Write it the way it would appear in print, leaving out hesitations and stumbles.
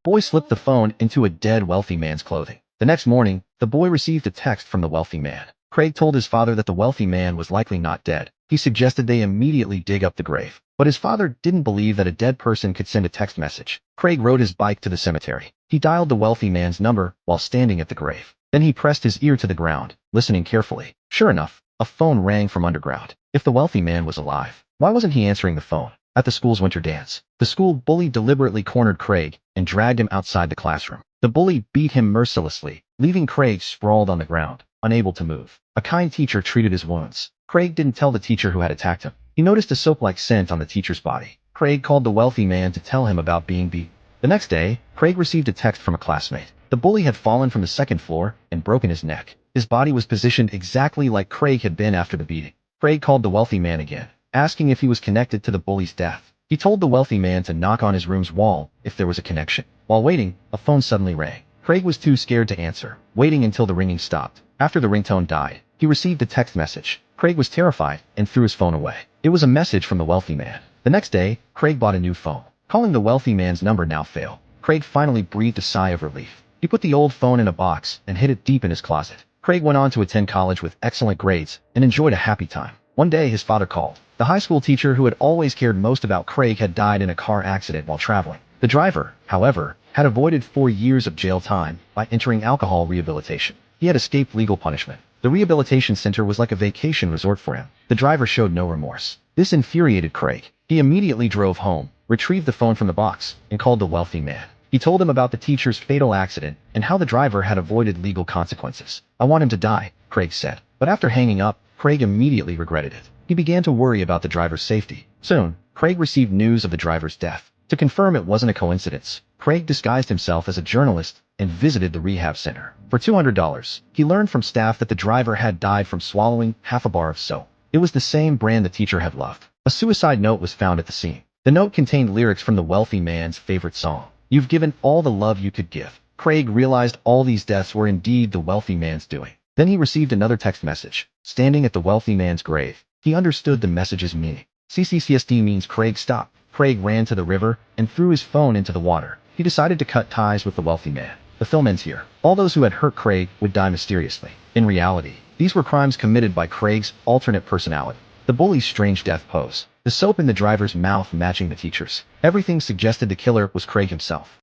boy slipped the phone into a dead wealthy man's clothing. The next morning, the boy received a text from the wealthy man. Craig told his father that the wealthy man was likely not dead. He suggested they immediately dig up the grave. But his father didn't believe that a dead person could send a text message. Craig rode his bike to the cemetery. He dialed the wealthy man's number while standing at the grave. Then he pressed his ear to the ground, listening carefully. Sure enough, a phone rang from underground. If the wealthy man was alive, why wasn't he answering the phone? At the school's winter dance, the school bully deliberately cornered Craig and dragged him outside the classroom. The bully beat him mercilessly, leaving Craig sprawled on the ground, unable to move. A kind teacher treated his wounds. Craig didn't tell the teacher who had attacked him. He noticed a soap-like scent on the teacher's body. Craig called the wealthy man to tell him about being beaten. The next day, Craig received a text from a classmate. The bully had fallen from the second floor and broken his neck. His body was positioned exactly like Craig had been after the beating. Craig called the wealthy man again, asking if he was connected to the bully's death. He told the wealthy man to knock on his room's wall if there was a connection. While waiting, a phone suddenly rang. Craig was too scared to answer, waiting until the ringing stopped. After the ringtone died, he received a text message. Craig was terrified and threw his phone away. It was a message from the wealthy man. The next day, Craig bought a new phone. Calling the wealthy man's number now failed. Craig finally breathed a sigh of relief. He put the old phone in a box and hid it deep in his closet. Craig went on to attend college with excellent grades and enjoyed a happy time. One day, his father called. The high school teacher who had always cared most about Craig had died in a car accident while traveling. The driver, however, had avoided 4 years of jail time by entering alcohol rehabilitation. He had escaped legal punishment. The rehabilitation center was like a vacation resort for him. The driver showed no remorse. This infuriated Craig. He immediately drove home, retrieved the phone from the box, and called the wealthy man. He told him about the teacher's fatal accident and how the driver had avoided legal consequences. "I want him to die," Craig said. But after hanging up, Craig immediately regretted it. He began to worry about the driver's safety. Soon, Craig received news of the driver's death. To confirm it wasn't a coincidence, Craig disguised himself as a journalist and visited the rehab center. For $200, he learned from staff that the driver had died from swallowing half a bar of soap. It was the same brand the teacher had loved. A suicide note was found at the scene. The note contained lyrics from the wealthy man's favorite song. "You've given all the love you could give." Craig realized all these deaths were indeed the wealthy man's doing. Then he received another text message. Standing at the wealthy man's grave, he understood the message's meaning. CCCSD means Craig stop. Craig ran to the river and threw his phone into the water. He decided to cut ties with the wealthy man. The film ends here. All those who had hurt Craig would die mysteriously. In reality, these were crimes committed by Craig's alternate personality. The bully's strange death pose. The soap in the driver's mouth matching the teacher's. Everything suggested the killer was Craig himself.